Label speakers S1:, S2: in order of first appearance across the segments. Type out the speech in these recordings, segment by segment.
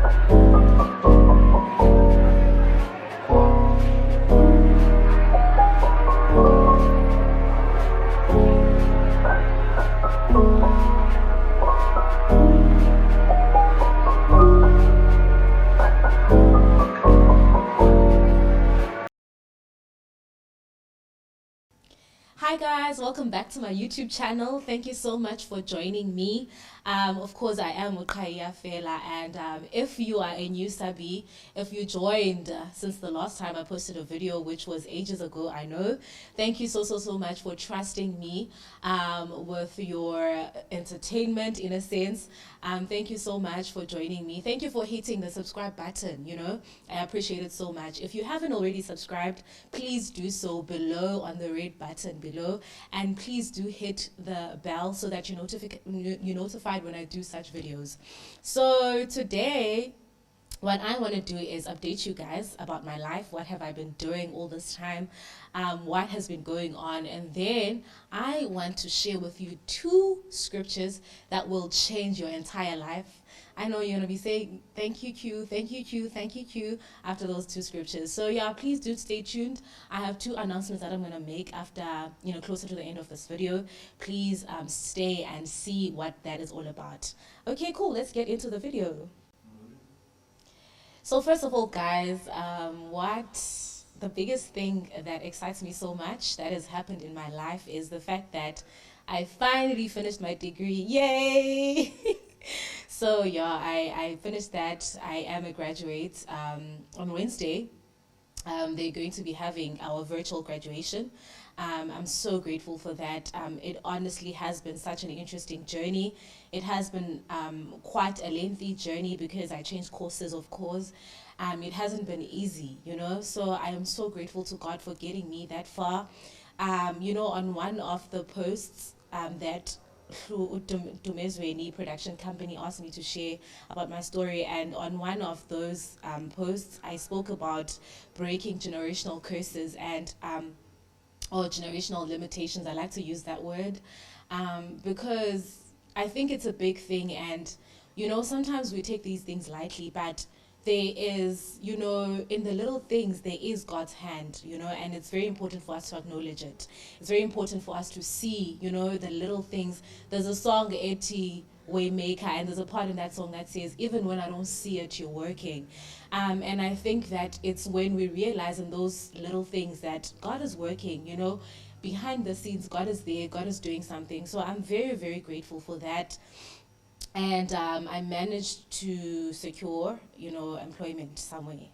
S1: Hi guys, welcome back to my YouTube channel. Thank you so much for joining me. Of course, I am Ukaya Fela, and if you are a new subby, if you joined since the last time I posted a video, which was ages ago, I know. Thank you so much for trusting me with your entertainment in a sense. Thank you so much for joining me. Thank you for hitting the subscribe button, I appreciate it so much. If you haven't already subscribed, please do so below on the red button below, and please do hit the bell so that you're notified when I do such videos. So today, what I want to do is update you guys about my life. What have I been doing all this time? What has been going on? And then I want to share with you 2 scriptures that will change your entire life. I know you're going to be saying, thank you, Q, thank you, Q, thank you, Q, after those 2 scriptures. So yeah, please do stay tuned. I have 2 announcements that I'm going to make after, closer to the end of this video. Please stay and see what that is all about. Okay, cool. Let's get into the video. So first of all, guys, what the biggest thing that excites me so much that has happened in my life is the fact that I finally finished my degree. Yay! So yeah, I finished that. I am a graduate. On Wednesday, they're going to be having our virtual graduation. I'm so grateful for that. It honestly has been such an interesting journey. It has been quite a lengthy journey because I changed courses, of course. It hasn't been easy, so I am so grateful to God for getting me that far. On one of the posts that through Dumezweni production company asked me to share about my story, and on one of those posts I spoke about breaking generational curses and or generational limitations. I like to use that word because I think it's a big thing, and sometimes we take these things lightly, but there is, in the little things, there is God's hand, and it's very important for us to acknowledge it. It's very important for us to see, the little things. There's a song, Eti Waymaker, and there's a part in that song that says, even when I don't see it, you're working. And I think that it's when we realize in those little things that God is working, behind the scenes, God is there, God is doing something. So I'm very grateful for that. And I managed to secure, employment somewhere.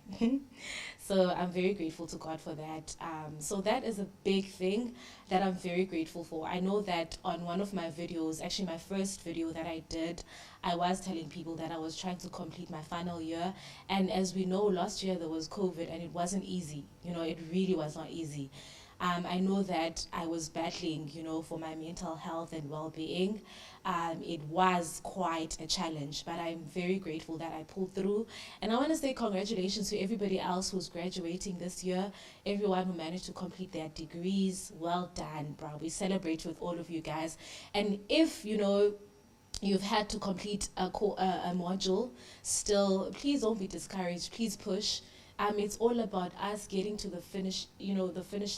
S1: So I'm very grateful to God for that. So that is a big thing that I'm very grateful for. I know that on one of my videos, actually my first video that I did, I was telling people that I was trying to complete my final year. And as we know, last year there was COVID and it wasn't easy. It really was not easy. I know that I was battling, for my mental health and well-being. It was quite a challenge, but I'm very grateful that I pulled through. And I want to say congratulations to everybody else who's graduating this year, everyone who managed to complete their degrees. Well done, bro. We celebrate with all of you guys. And if, you've had to complete a module, still, please don't be discouraged. Please push. It's all about us getting to the finish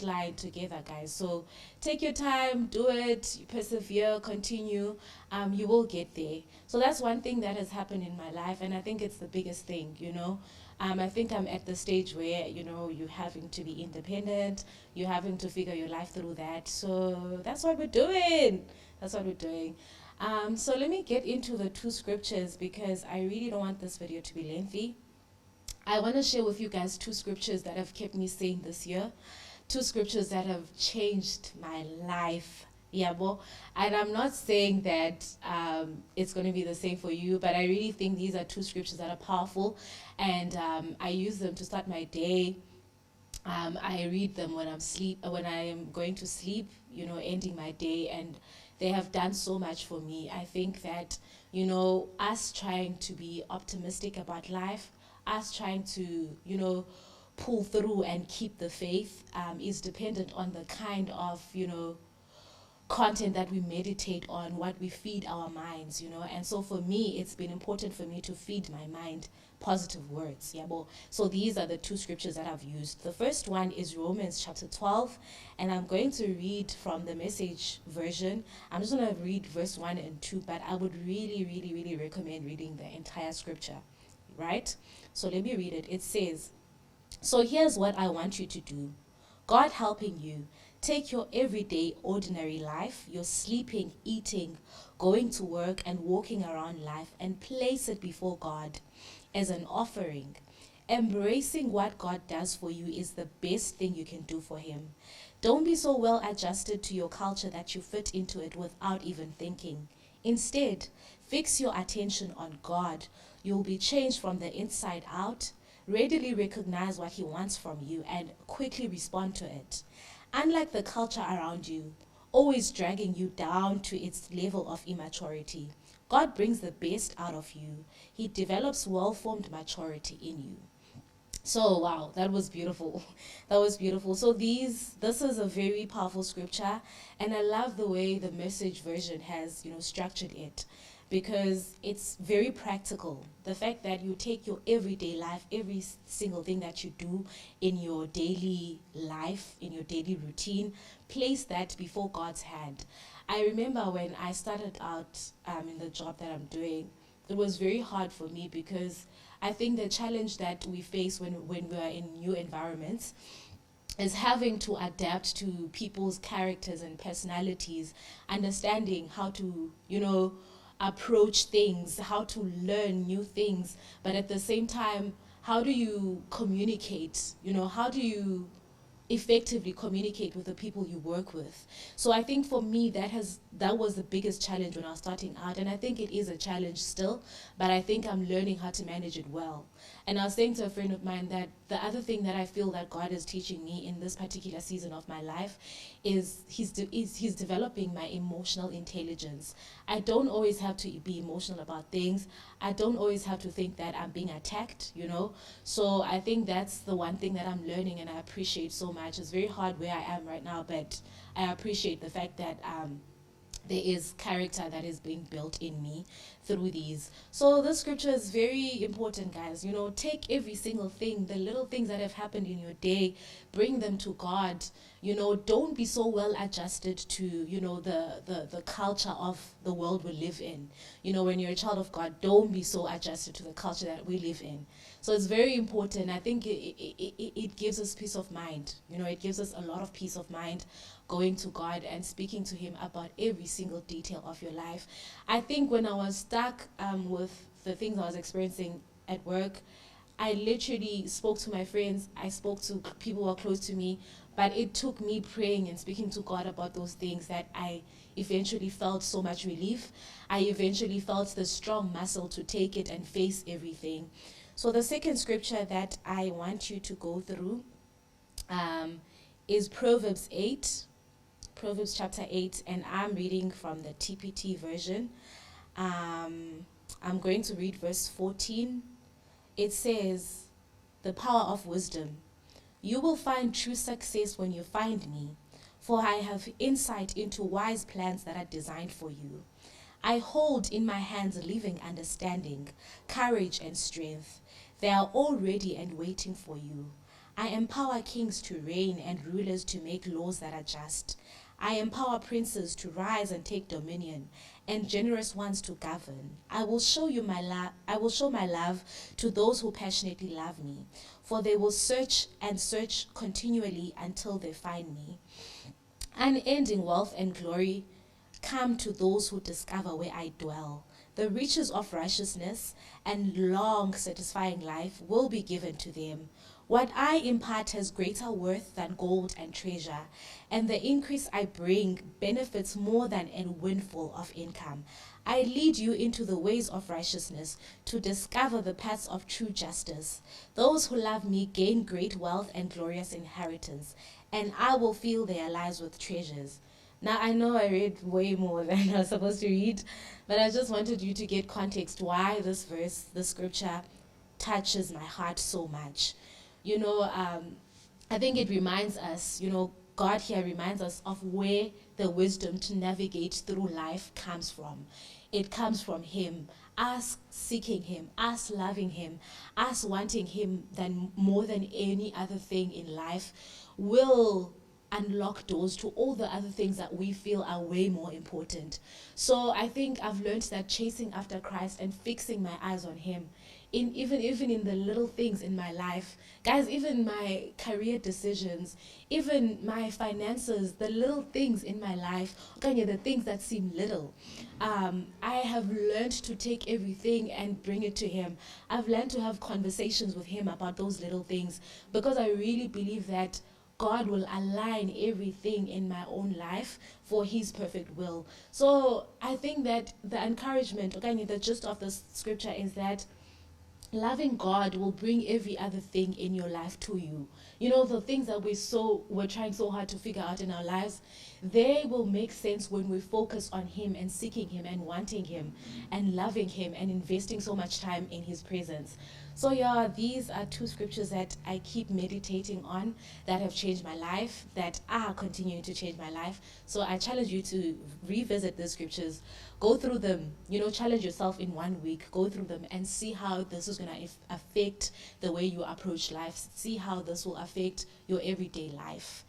S1: line together, guys. So take your time, do it, persevere, continue. You will get there. So that's one thing that has happened in my life, and I think it's the biggest thing. I think I'm at the stage where you're having to be independent, you're having to figure your life through that. So that's what we're doing. That's what we're doing. So let me get into the 2 scriptures because I really don't want this video to be lengthy. I want to share with you guys 2 scriptures that have kept me sane this year. 2 scriptures that have changed my life. Yeah, well, and I'm not saying that it's going to be the same for you, but I really think these are 2 scriptures that are powerful, and I use them to start my day. I read them when I am going to sleep, ending my day, and they have done so much for me. I think that, us trying to be optimistic about life, us trying to, pull through and keep the faith is dependent on the kind of, content that we meditate on, what we feed our minds, And so for me, it's been important for me to feed my mind positive words. Yeah, well, so these are the two scriptures that I've used. The first one is Romans chapter 12, and I'm going to read from the Message version. I'm just going to read verse 1 and 2, but I would really, really, really recommend reading the entire scripture, right? So let me read it. It says, "So here's what I want you to do. God helping you, take your everyday, ordinary life, your sleeping, eating, going to work, and walking around life, and place it before God as an offering. Embracing what God does for you is the best thing you can do for Him. Don't be so well adjusted to your culture that you fit into it without even thinking. Instead, fix your attention on God. You'll be changed from the inside out. Readily recognize what He wants from you and quickly respond to it. Unlike the culture around you, always dragging you down to its level of immaturity, God brings the best out of you. He develops well-formed maturity in you." So wow, that was beautiful. That was beautiful. So this is a very powerful scripture, and I love the way the Message version has, structured it, because it's very practical. The fact that you take your everyday life, every single thing that you do in your daily life, in your daily routine, place that before God's hand. I remember when I started out in the job that I'm doing, it was very hard for me, because I think the challenge that we face when we are in new environments is having to adapt to people's characters and personalities, understanding how to, approach things, how to learn new things, but at the same time, how do you communicate? How do you effectively communicate with the people you work with? So I think for me that was the biggest challenge when I was starting out, and I think it is a challenge still, but I think I'm learning how to manage it well. And I was saying to a friend of mine that the other thing that I feel that God is teaching me in this particular season of my life is he's developing my emotional intelligence. I don't always have to be emotional about things. I don't always have to think that I'm being attacked, So I think that's the one thing that I'm learning, and I appreciate so much. It's very hard where I am right now, but I appreciate the fact that there is character that is being built in me through these. So this scripture is very important, guys. Take every single thing, the little things that have happened in your day, bring them to God. Don't be so well adjusted to, the culture of the world we live in. When you're a child of God, don't be so adjusted to the culture that we live in. So it's very important. I think it gives us peace of mind. It gives us a lot of peace of mind going to God and speaking to Him about every single detail of your life. I think when I was stuck with the things I was experiencing at work, I literally spoke to my friends. I spoke to people who are close to me, but it took me praying and speaking to God about those things that I eventually felt so much relief. I eventually felt the strong muscle to take it and face everything. So the second scripture that I want you to go through is Proverbs chapter 8, and I'm reading from the TPT version. I'm going to read verse 14. It says, "The power of wisdom. You will find true success when you find me, for I have insight into wise plans that are designed for you. I hold in my hands living understanding, courage, and strength. They are all ready and waiting for you. I empower kings to reign and rulers to make laws that are just. I empower princes to rise and take dominion, and generous ones to govern. I will show my love to those who passionately love me, for they will search and search continually until they find me. Unending wealth and glory come to those who discover where I dwell. The riches of righteousness and long satisfying life will be given to them. What I impart has greater worth than gold and treasure, and the increase I bring benefits more than a windfall of income. I lead you into the ways of righteousness to discover the paths of true justice. Those who love me gain great wealth and glorious inheritance, and I will fill their lives with treasures." Now, I know I read way more than I was supposed to read, but I just wanted you to get context why this verse, the scripture, touches my heart so much. I think it reminds us, God here reminds us of where the wisdom to navigate through life comes from. It comes from Him, us seeking Him, us loving Him, us wanting Him than more than any other thing in life will unlock doors to all the other things that we feel are way more important. So I think I've learned that chasing after Christ and fixing my eyes on Him, in even in the little things in my life, guys, even my career decisions, even my finances, the little things in my life, okay, the things that seem little, I have learned to take everything and bring it to Him. I've learned to have conversations with Him about those little things, because I really believe that God will align everything in my own life for His perfect will. So I think that the encouragement, okay, the gist of this scripture is that loving God will bring every other thing in your life to you. You know, the things that we're trying so hard to figure out in our lives, they will make sense when we focus on Him and seeking Him and wanting Him and loving Him and investing so much time in His presence. So yeah, these are two scriptures that I keep meditating on, that have changed my life, that are continuing to change my life. So I challenge you to revisit the scriptures, go through them, challenge yourself in 1 week, go through them and see how this is going to affect the way you approach life, see how this will affect your everyday life.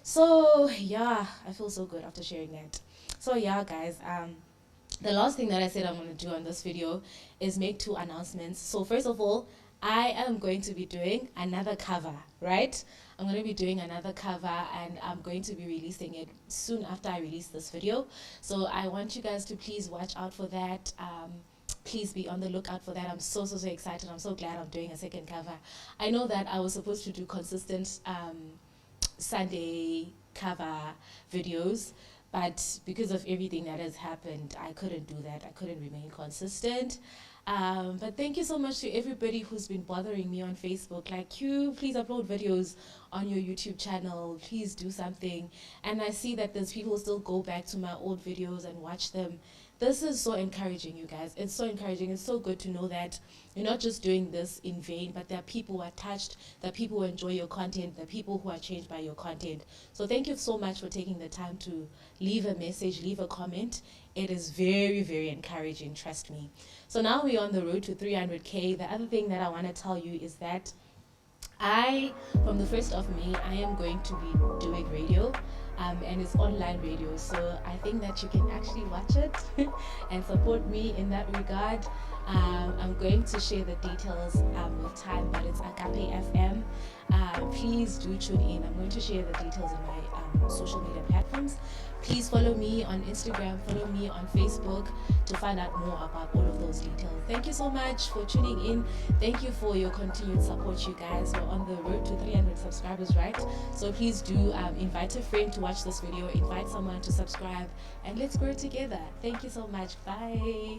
S1: So yeah, I feel so good after sharing that. So yeah, guys, the last thing that I said I'm going to do on this video is make 2 announcements. So first of all, I am going to be doing another cover, right? I'm going to be doing another cover, and I'm going to be releasing it soon after I release this video. So I want you guys to please watch out for that. Please be on the lookout for that. I'm so excited. I'm so glad I'm doing a second cover. I know that I was supposed to do consistent Sunday cover videos, but because of everything that has happened, I couldn't do that. I couldn't remain consistent. But thank you so much to everybody who's been bothering me on Facebook. Like, you, please upload videos on your YouTube channel. Please do something. And I see that there's people who still go back to my old videos and watch them. This is so encouraging, you guys. It's so encouraging. It's so good to know that you're not just doing this in vain, but there are people who are touched, there are people who enjoy your content, there are people who are changed by your content. So thank you so much for taking the time to leave a message, leave a comment. It is very encouraging, trust me. So now we're on the road to 300K. The other thing that I want to tell you is that from the 1st of May, I am going to be doing radio, and it's online radio. So I think that you can actually watch it and support me in that regard. I'm going to share the details with time, but it's Agape FM. Please do tune in. I'm going to share the details in my social media platforms. Please follow me on Instagram, follow me on Facebook to find out more about all of those details. Thank you so much for tuning in. Thank you for your continued support, you guys. We're on the road to 300 subscribers, right? So please do invite a friend to watch this video, invite someone to subscribe, and let's grow together. Thank you so much. Bye.